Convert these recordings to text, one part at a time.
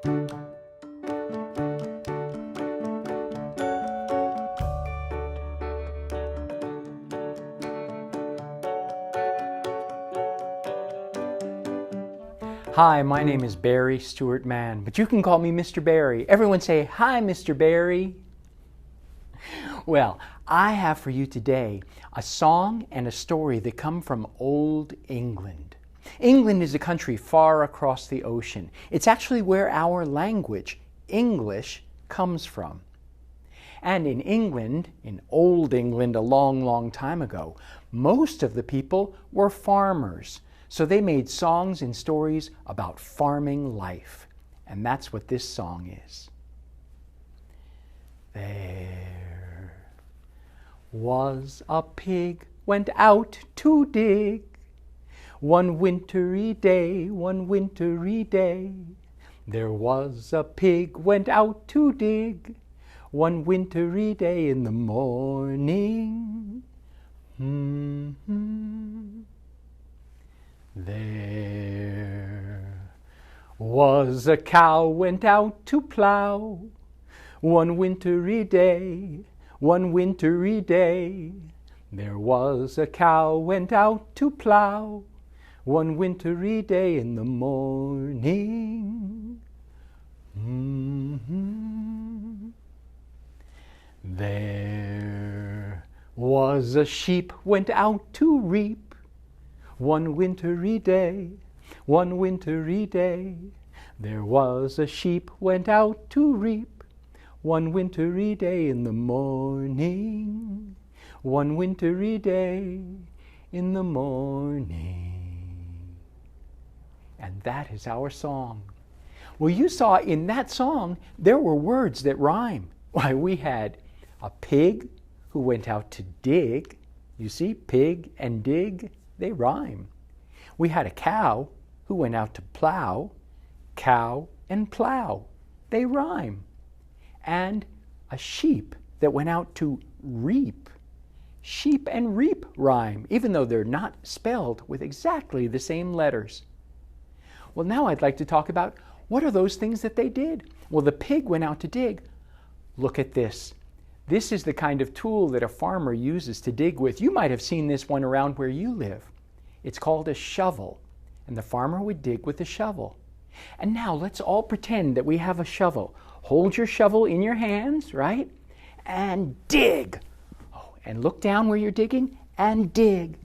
Hi, my name is Barry Stewart Mann, but you can call me Mr. Barry. Everyone say, "Hi, Mr. Barry." Well, I have for you today a song and a story that come from Old England. England is a country far across the ocean. It's actually where our language, English, comes from. And in England, in Old England a long, long time ago, most of the people were farmers. So they made songs and stories about farming life. And that's what this song is. There was a pig went out to dig. One wintry day, one wintry day. There was a pig went out to dig. One wintry day in the morning. There was a cow went out to plow. One wintry day, one wintry day. There was a cow went out to plow. One wintry day in the morning. There was a sheep went out to reap. One wintry day, one wintry day. There was a sheep went out to reap. One wintry day in the morning. One wintry day in the morning. And that is our song. Well, you saw in that song, there were words that rhyme. Why, we had a pig who went out to dig. You see, pig and dig, they rhyme. We had a cow who went out to plow. Cow and plow, they rhyme. And a sheep that went out to reap. Sheep and reap rhyme, even though they're not spelled with exactly the same letters. Well, now I'd like to talk about what are those things that they did. Well, the pig went out to dig. Look at this. This is the kind of tool that a farmer uses to dig with. You might have seen this one around where you live. It's called a shovel, and the farmer would dig with a shovel. And now let's all pretend that we have a shovel. Hold your shovel in your hands, right? And dig. Oh, and look down where you're digging and dig.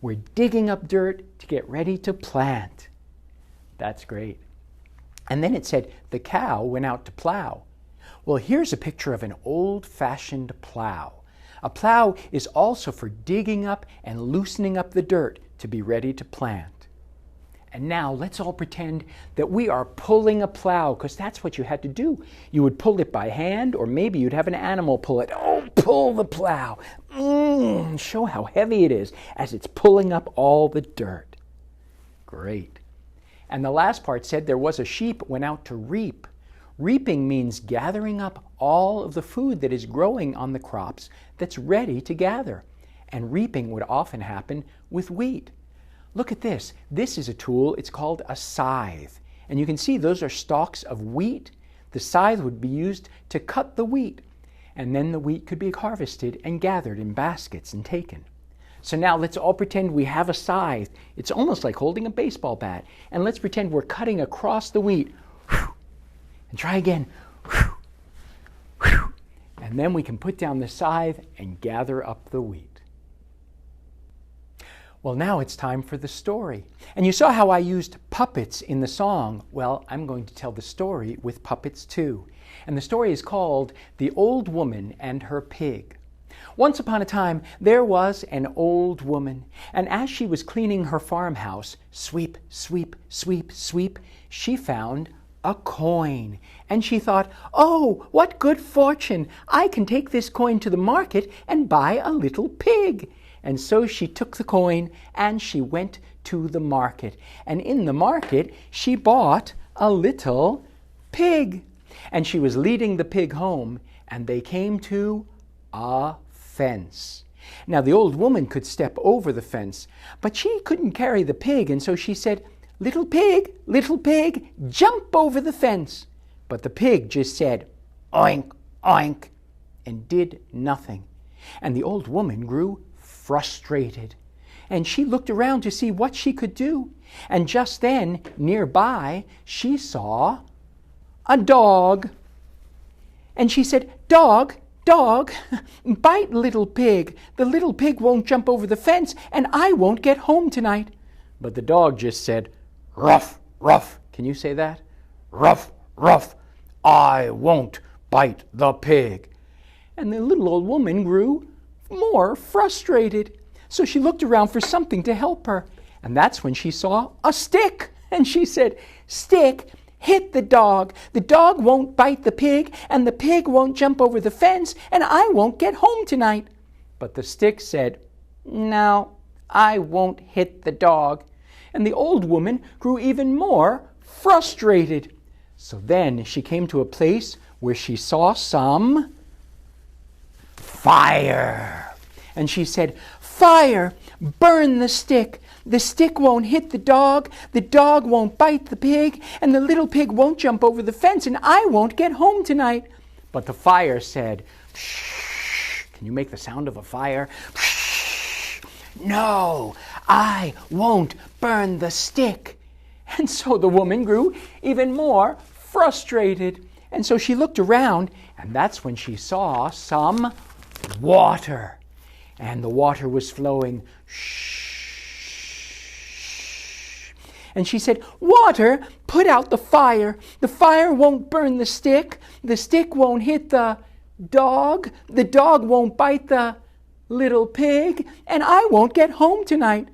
We're digging up dirt to get ready to plant. That's great. And then it said the cow went out to plow. Well, here's a picture of an old-fashioned plow. A plow is also for digging up and loosening up the dirt to be ready to plant. And now let's all pretend that we are pulling a plow, because that's what you had to do. You would pull it by hand, or maybe you'd have an animal pull it. Oh, pull the plow. Show how heavy it is as it's pulling up all the dirt. Great. And the last part said there was a sheep went out to reap. Reaping means gathering up all of the food that is growing on the crops that's ready to gather. And reaping would often happen with wheat. Look at this. This is a tool. It's called a scythe. And you can see those are stalks of wheat. The scythe would be used to cut the wheat. And then the wheat could be harvested and gathered in baskets and taken. So now let's all pretend we have a scythe. It's almost like holding a baseball bat. And let's pretend we're cutting across the wheat. And try again. And then we can put down the scythe and gather up the wheat. Well, now it's time for the story. And you saw how I used puppets in the song. Well, I'm going to tell the story with puppets too. And the story is called The Old Woman and Her Pig. Once upon a time, there was an old woman, and as she was cleaning her farmhouse, sweep, sweep, sweep, sweep, she found a coin. And she thought, oh, what good fortune! I can take this coin to the market and buy a little pig. And so she took the coin and she went to the market. And in the market, she bought a little pig. And she was leading the pig home, and they came to a fence. Now, the old woman could step over the fence, but she couldn't carry the pig, and so she said, little pig, jump over the fence." But the pig just said, "Oink, oink," and did nothing. And the old woman grew frustrated. And she looked around to see what she could do. And just then, nearby, she saw a dog. And she said, "Dog, dog, bite little pig. The little pig won't jump over the fence, and I won't get home tonight." But the dog just said, "Ruff, ruff." Can you say that? "Ruff, ruff. I won't bite the pig." And the little old woman grew more frustrated. So she looked around for something to help her. And that's when she saw a stick. And she said, "Stick, hit the dog. The dog won't bite the pig, and the pig won't jump over the fence, and I won't get home tonight." But the stick said, "No, I won't hit the dog." And the old woman grew even more frustrated. So then she came to a place where she saw some fire. And she said, "Fire, burn the stick. The stick won't hit the dog won't bite the pig, and the little pig won't jump over the fence, and I won't get home tonight." But the fire said, "Shh." Can you make the sound of a fire? "Shh. No, I won't burn the stick." And so the woman grew even more frustrated. And so she looked around, and that's when she saw some water. And the water was flowing. Shh. And she said, "Water, put out the fire. The fire won't burn the stick won't hit the dog won't bite the little pig, and I won't get home tonight."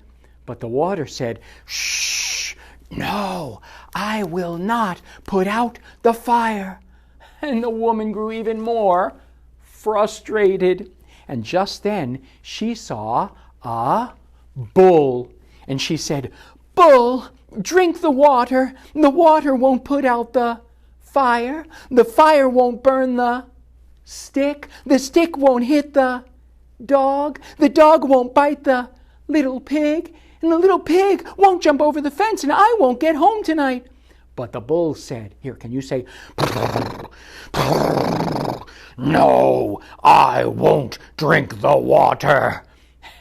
But the water said, "Shh, no, I will not put out the fire." And the woman grew even more frustrated. And just then she saw a bull. And she said, "Bull, drink the water. The water won't put out the fire won't burn the stick won't hit the dog won't bite the little pig, and the little pig won't jump over the fence, and I won't get home tonight." But the bull said, here, can you say, "No, I won't drink the water."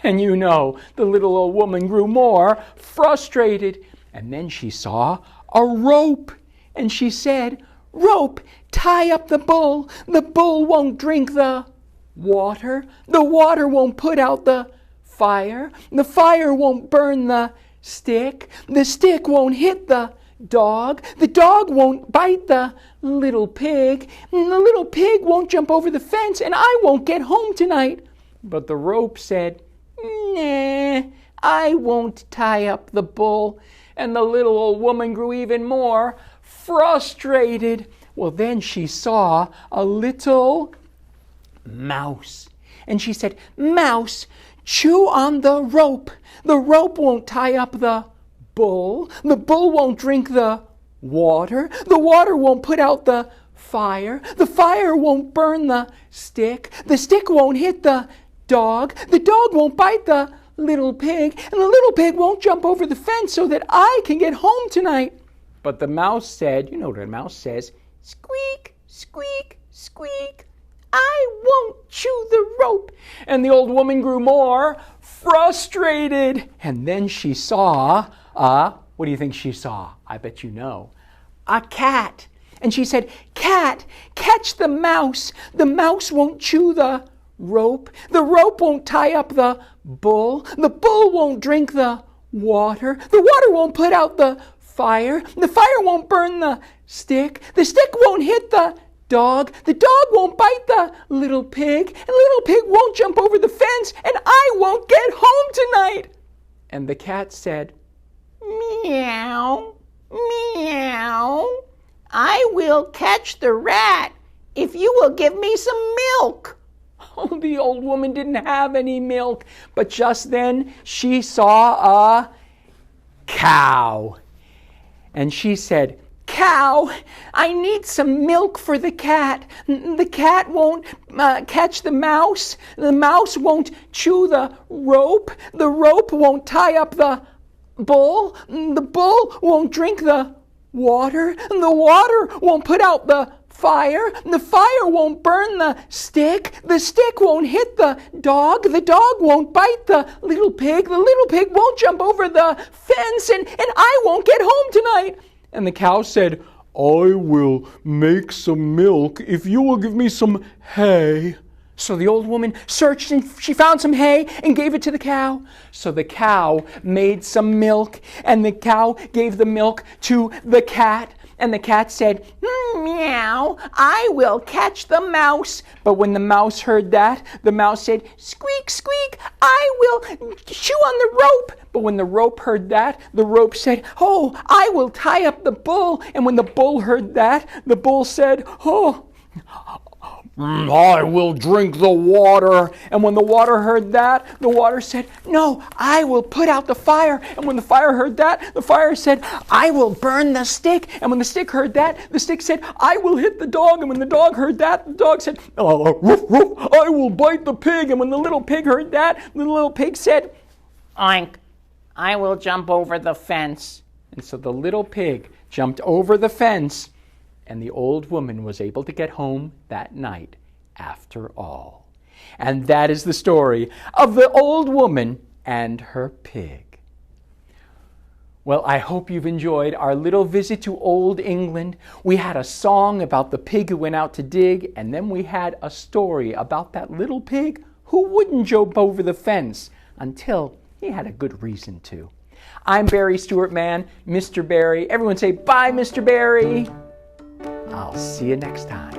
And you know, the little old woman grew more frustrated. And then she saw a rope. And she said, "Rope, tie up the bull. The bull won't drink the water won't put out the fire won't burn the stick won't hit the dog won't bite the little pig, and the little pig won't jump over the fence, and I won't get home tonight." But the rope said, "Nah, I won't tie up the bull." And the little old woman grew even more frustrated. Well, then she saw a little mouse. And she said, "Mouse, chew on the rope. The rope won't tie up the bull won't drink the water won't put out the fire won't burn the stick won't hit the dog won't bite the little pig, and the little pig won't jump over the fence so that I can get home tonight." But the mouse said, you know what a mouse says, "Squeak, squeak, squeak. I won't chew the rope." And the old woman grew more frustrated. And then she saw what do you think she saw? I bet you know. A cat. And she said, "Cat, catch the mouse. The mouse won't chew the rope won't tie up the bull won't drink the water won't put out the fire won't burn the stick won't hit the dog won't bite the little pig, and the little pig won't jump over the fence, and I won't get home tonight." And the cat said, "Meow, meow. I will catch the rat if you will give me some milk." Oh, the old woman didn't have any milk, but just then she saw a cow. And she said, "Cow, I need some milk for the cat. The cat won't catch the mouse won't chew the rope won't tie up the bull, the bull won't drink the water, and the water won't put out the fire won't burn the stick won't hit the dog won't bite the little pig won't jump over the fence, and I won't get home tonight. And the cow said, I will make some milk if you will give me some hay. So the old woman searched and she found some hay and gave it to the cow. So the cow made some milk, and the cow gave the milk to the cat. And the cat said, meow, I will catch the mouse. But when the mouse heard that, the mouse said, squeak, squeak, I will chew on the rope. But when the rope heard that, the rope said, oh, I will tie up the bull. And when the bull heard that, the bull said, oh, I will drink the water. And when the water heard that, the water said, no, I will put out the fire. And when the fire heard that, the fire said, I will burn the stick. And when the stick heard that, the stick said, I will hit the dog. And when the dog heard that, the dog said, woof, woof, I will bite the pig. And when the little pig heard that, the little pig said, oink, I will jump over the fence. And so the little pig jumped over the fence, and the old woman was able to get home that night after all. And that is the story of the old woman and her pig. Well, I hope you've enjoyed our little visit to Old England. We had a song about the pig who went out to dig, and then we had a story about that little pig who wouldn't jump over the fence until he had a good reason to. I'm Barry Stewart Mann, Mr. Barry. Everyone say bye, Mr. Barry. I'll see you next time.